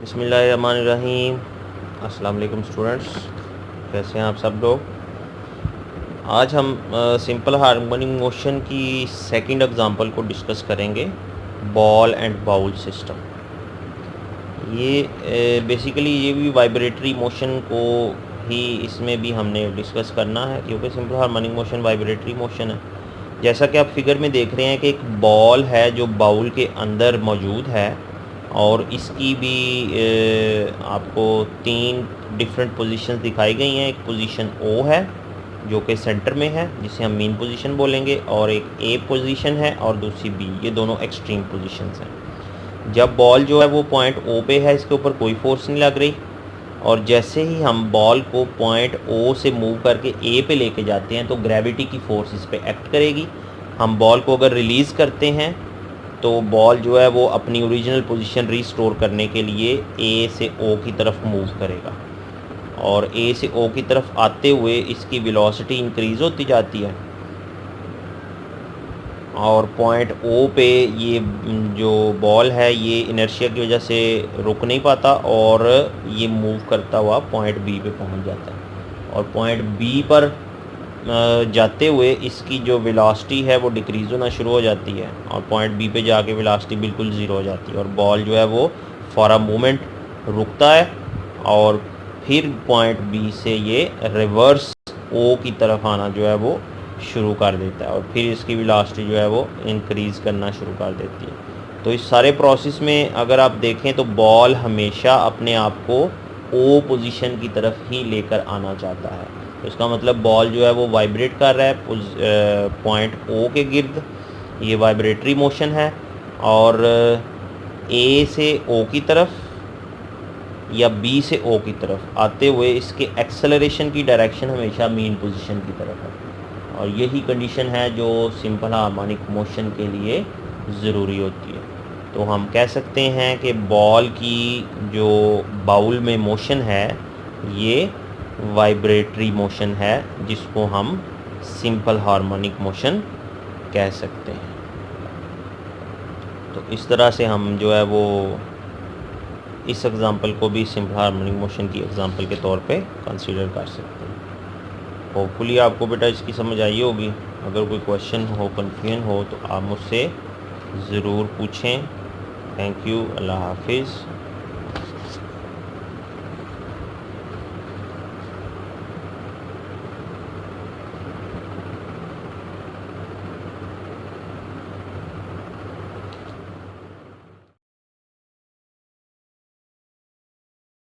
बिस्मिल्लाहिर्रहमानिर्रहीम। अस्सलाम वालेकुम स्टूडेंट्स, कैसे हैं आप सब लोग। आज हम सिंपल हार्मोनिक मोशन की सेकंड एग्जांपल को डिस्कस करेंगे, बॉल एंड बाउल सिस्टम। ये बेसिकली ये भी वाइब्रेटरी मोशन को ही इसमें भी हमने डिस्कस करना है, क्योंकि simple harmonic motion vibratory motion है। जैसा कि आप फिगर में देख रहे हैं कि एक बॉल है जो बाउल के अंदर मौजूद है, और इसकी भी आपको 3 डिफरेंट पोजीशंस दिखाई गई हैं। एक पोजीशन ओ है जो कि सेंटर में है, जिसे हम मेन पोजीशन बोलेंगे, और एक ए पोजीशन है और दूसरी बी। ये दोनों एक्सट्रीम पोजीशंस हैं। जब बॉल जो है वो पॉइंट ओ पे है, इसके ऊपर कोई फोर्स नहीं लग रही, और जैसे ही हम बॉल को पॉइंट ओ से मूव करके ए पे लेके जाते हैं तो ग्रेविटी की फोर्स इस पे एक्ट करेगी। हम बॉल को अगर रिलीज़ करते हैं तो बॉल जो है वो अपनी ओरिजिनल पोजीशन रीस्टोर करने के लिए ए से ओ की तरफ मूव करेगा, और ए से ओ की तरफ आते हुए इसकी वेलोसिटी इंक्रीज़ होती जाती है, और पॉइंट ओ पे ये जो बॉल है ये इनर्शिया की वजह से रुक नहीं पाता, और ये मूव करता हुआ पॉइंट बी पे पहुंच जाता है। और पॉइंट बी पर जाते हुए इसकी जो वेलोसिटी है वो डिक्रीज़ होना शुरू हो जाती है, और पॉइंट बी पे जाके वेलोसिटी बिल्कुल ज़ीरो हो जाती है, और बॉल जो है वो फॉर अ मोमेंट रुकता है, और फिर पॉइंट बी से ये रिवर्स ओ की तरफ आना जो है वो शुरू कर देता है, और फिर इसकी वेलोसिटी जो है वो इंक्रीज़ करना शुरू कर देती है। तो इस सारे प्रोसेस में अगर आप देखें तो बॉल हमेशा अपने आप को ओ पोजीशन की तरफ ही लेकर आना चाहता है। तो इसका मतलब बॉल जो है वो वाइब्रेट कर रहा है पॉइंट ओ के गिर्द। ये वाइब्रेटरी मोशन है, और ए से ओ की तरफ या बी से ओ की तरफ आते हुए इसके एक्सेलरेशन की डायरेक्शन हमेशा मेन पोजीशन की तरफ है, और यही कंडीशन है जो सिंपल हार्मोनिक मोशन के लिए ज़रूरी होती है। तो हम कह सकते हैं कि बॉल की जो बाउल में मोशन है ये वाइब्रेटरी मोशन है, जिसको हम सिंपल हार्मोनिक मोशन कह सकते हैं। तो इस तरह से हम जो है वो इस एग्ज़ाम्पल को भी सिंपल हार्मोनिक मोशन की एग्ज़ाम्पल के तौर पे कंसीडर कर सकते हैं। होपफुली आपको बेटा इसकी समझ आई होगी। अगर कोई क्वेश्चन हो, कन्फ्यूजन हो, तो आप मुझसे ज़रूर पूछें। Thank you. अल्लाह हाफिज़।